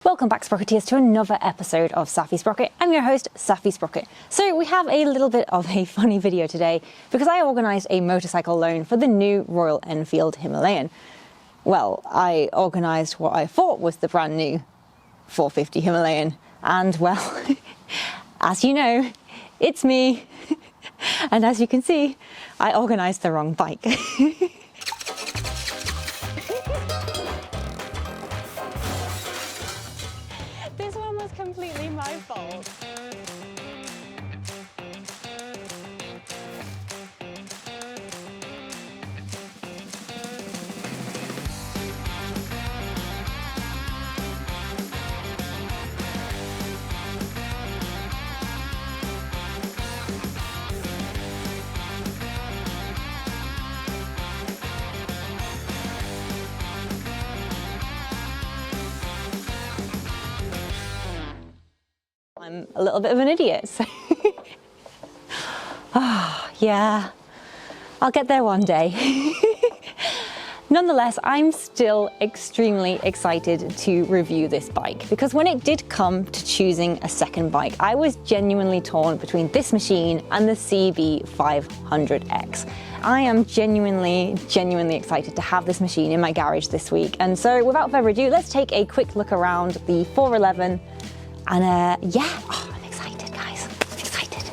Welcome back, Sprocketeers, to another episode of Safi Sprocket. I'm your host, Safi Sprocket. So we have a little bit of a funny video today because I organised a motorcycle loan for the new Royal Enfield Himalayan. Well, I organised what I thought was the brand new 450 Himalayan, and well, as you know, it's me. And as you can see, I organised the wrong bike. This one was completely my fault. I'm a little bit of an idiot, so yeah, I'll get there one day. Nonetheless, I'm still extremely excited to review this bike because when it did come to choosing a second bike, I was genuinely torn between this machine and the CB500X. I am genuinely excited to have this machine in my garage this week. And so without further ado, let's take a quick look around the 411. And yeah, I'm excited, guys, I'm excited.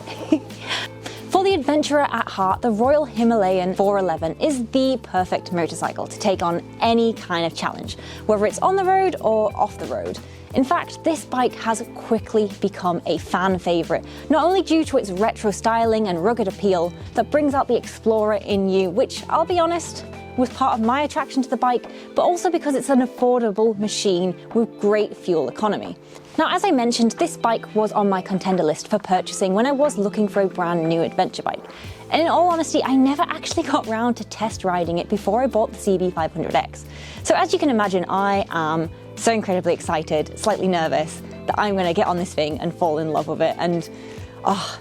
For the adventurer at heart, the Royal Himalayan 411 is the perfect motorcycle to take on any kind of challenge, whether it's on the road or off the road. In fact, this bike has quickly become a fan favourite, not only due to its retro styling and rugged appeal that brings out the explorer in you, which, I'll be honest, was part of my attraction to the bike, but also because it's an affordable machine with great fuel economy. Now, as I mentioned, this bike was on my contender list for purchasing when I was looking for a brand new adventure bike. And in all honesty, I never actually got round to test riding it before I bought the CB500X. So as you can imagine, I am so incredibly excited, slightly nervous, that I'm going to get on this thing and fall in love with it. And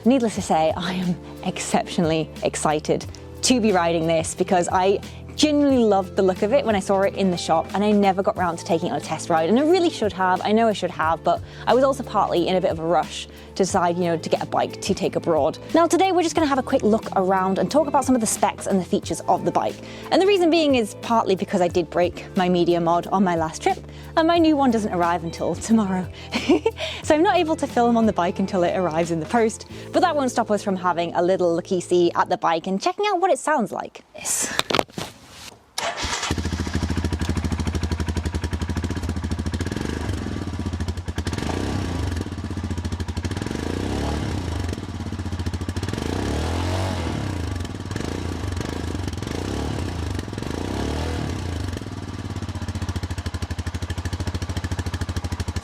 needless to say, I am exceptionally excited to be riding this because I genuinely loved the look of it when I saw it in the shop, and I never got round to taking it on a test ride, and I really should have. I know I should have, but I was also partly in a bit of a rush to decide, to get a bike to take abroad. Now today we're just going to have a quick look around and talk about some of the specs and the features of the bike. And the reason being is partly because I did break my media mod on my last trip, and my new one doesn't arrive until tomorrow. So I'm not able to film on the bike until it arrives in the post, but that won't stop us from having a little looky-see at the bike and checking out what it sounds like.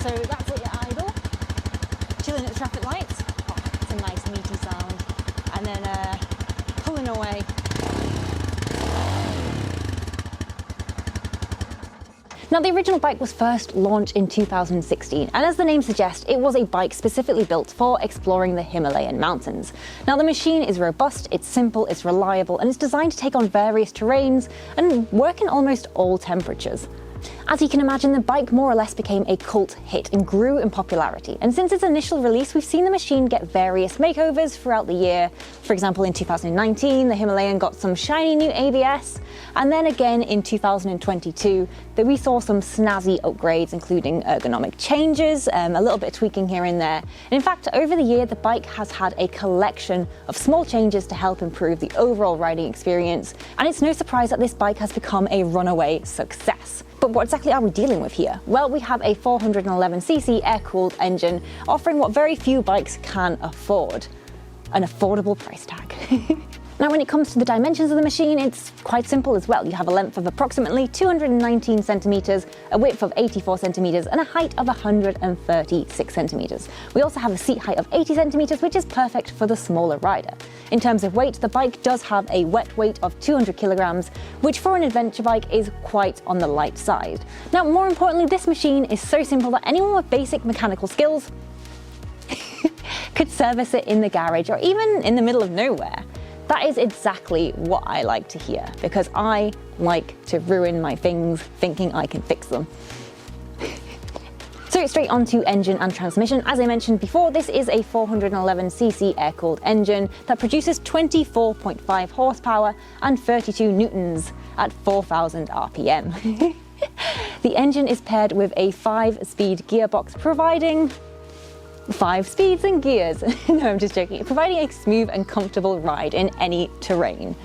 So that's it at idle, chilling at the traffic lights. Oh, it's a nice meaty sound. And then pulling away. Now, the original bike was first launched in 2016, and as the name suggests, it was a bike specifically built for exploring the Himalayan mountains. Now, the machine is robust, it's simple, it's reliable, and it's designed to take on various terrains and work in almost all temperatures. As you can imagine, the bike more or less became a cult hit and grew in popularity. And since its initial release, we've seen the machine get various makeovers throughout the year. For example, in 2019, the Himalayan got some shiny new ABS. And then again in 2022, that we saw some snazzy upgrades, including ergonomic changes, a little bit of tweaking here and there. And in fact, over the year, the bike has had a collection of small changes to help improve the overall riding experience. And it's no surprise that this bike has become a runaway success. But what exactly are we dealing with here? Well, we have a 411cc air-cooled engine offering what very few bikes can afford: an affordable price tag. Now, when it comes to the dimensions of the machine, it's quite simple as well. You have a length of approximately 219 centimeters, a width of 84 centimeters, and a height of 136 centimeters. We also have a seat height of 80 centimeters, which is perfect for the smaller rider. In terms of weight, the bike does have a wet weight of 200 kilograms, which for an adventure bike is quite on the light side. Now, more importantly, this machine is so simple that anyone with basic mechanical skills could service it in the garage or even in the middle of nowhere. That is exactly what I like to hear, because I like to ruin my things thinking I can fix them. So straight on to engine and transmission. As I mentioned before, this is a 411cc air-cooled engine that produces 24.5 horsepower and 32 newtons at 4,000 RPM. The engine is paired with a 5-speed gearbox, providing 5 speeds and gears. No, I'm just joking. Providing a smooth and comfortable ride in any terrain.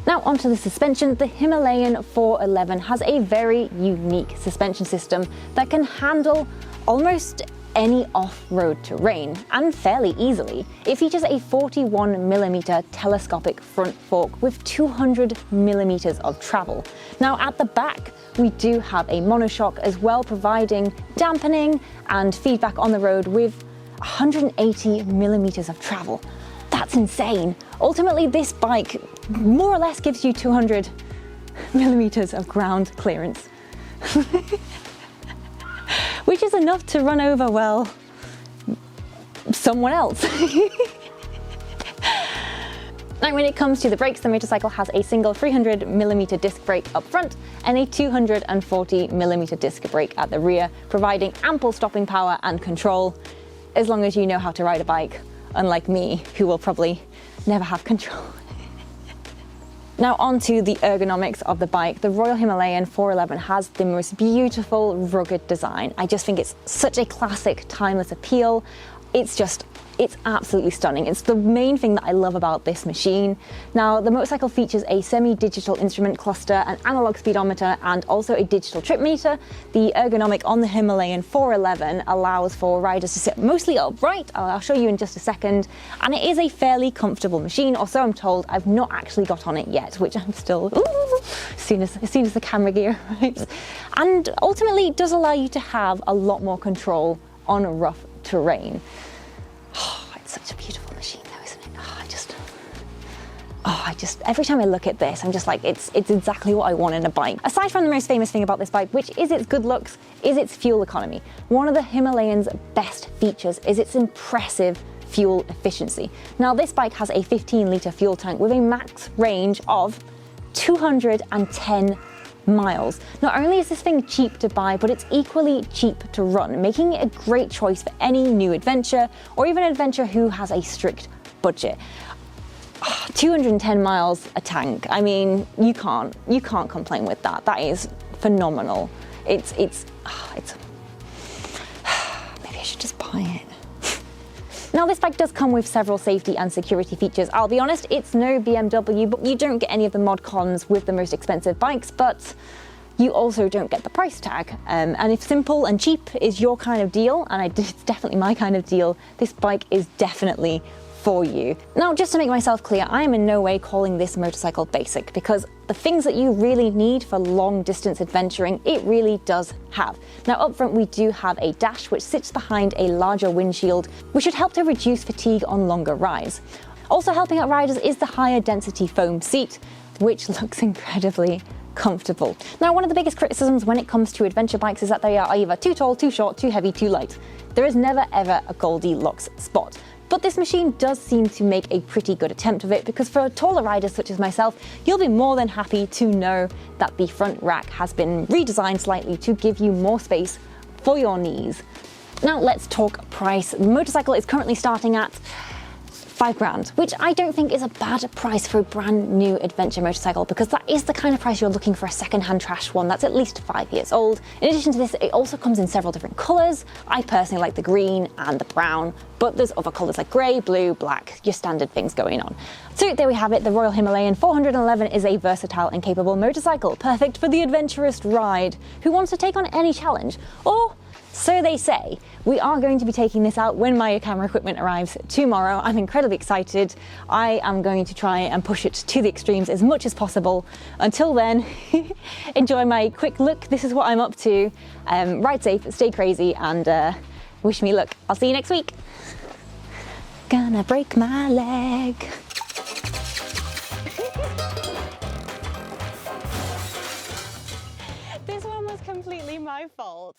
Now onto the suspension. The Himalayan 411 has a very unique suspension system that can handle almost any off-road terrain, and fairly easily. It features a 41mm telescopic front fork with 200mm of travel. Now at the back, we do have a monoshock as well, providing dampening and feedback on the road with 180mm of travel. That's insane. Ultimately, this bike more or less gives you 200mm of ground clearance. Which is enough to run over, well, someone else. Now, when it comes to the brakes, the motorcycle has a single 300mm disc brake up front and a 240mm disc brake at the rear, providing ample stopping power and control, as long as you know how to ride a bike, unlike me, who will probably never have control. Now onto the ergonomics of the bike. The Royal Himalayan 411 has the most beautiful, rugged design. I just think it's such a classic, timeless appeal. It's absolutely stunning. It's the main thing that I love about this machine. Now, the motorcycle features a semi-digital instrument cluster, an analog speedometer, and also a digital trip meter. The ergonomic on the Himalayan 411 allows for riders to sit mostly upright. I'll show you in just a second. And it is a fairly comfortable machine, or so I'm told. I've not actually got on it yet, which I'm still, as soon as the camera gear arrives. And ultimately, it does allow you to have a lot more control on rough terrain. It's such a beautiful machine though, isn't it? Every time I look at this, I'm just like, it's exactly what I want in a bike. Aside from the most famous thing about this bike, which is its good looks, is its fuel economy. One of the Himalayan's best features is its impressive fuel efficiency. Now, this bike has a 15-litre fuel tank with a max range of 210 miles. Not only is this thing cheap to buy, but it's equally cheap to run, making it a great choice for any new adventure or even an adventurer who has a strict budget. 210 miles a tank. I mean, you can't complain with that. That is phenomenal. It's maybe I should just buy it. Now, this bike does come with several safety and security features. I'll be honest, it's no BMW, but you don't get any of the mod cons with the most expensive bikes, but you also don't get the price tag. And if simple and cheap is your kind of deal, and it's definitely my kind of deal, this bike is definitely for you. Now, just to make myself clear, I am in no way calling this motorcycle basic, because the things that you really need for long distance adventuring, it really does have. Now, up front, we do have a dash which sits behind a larger windshield, which should help to reduce fatigue on longer rides. Also helping out riders is the higher density foam seat, which looks incredibly comfortable. Now, one of the biggest criticisms when it comes to adventure bikes is that they are either too tall, too short, too heavy, too light. There is never ever a Goldilocks spot. But this machine does seem to make a pretty good attempt of it, because for taller riders such as myself, you'll be more than happy to know that the front rack has been redesigned slightly to give you more space for your knees. Now let's talk price. The motorcycle is currently starting at £5,000, which I don't think is a bad price for a brand new adventure motorcycle, because that is the kind of price you're looking for a second-hand trash one that's at least 5 years old. In addition to this, it also comes in several different colours. I personally like the green and the brown, but there's other colours like grey, blue, black, your standard things going on. So there we have it. The Royal Himalayan 411 is a versatile and capable motorcycle, perfect for the adventurous ride who wants to take on any challenge, or so they say. We are going to be taking this out when my camera equipment arrives tomorrow. I'm incredibly excited. I am going to try and push it to the extremes as much as possible. Until then, enjoy my quick look. This is what I'm up to. Ride safe, stay crazy, and wish me luck. I'll see you next week. Gonna break my leg. This one was completely my fault.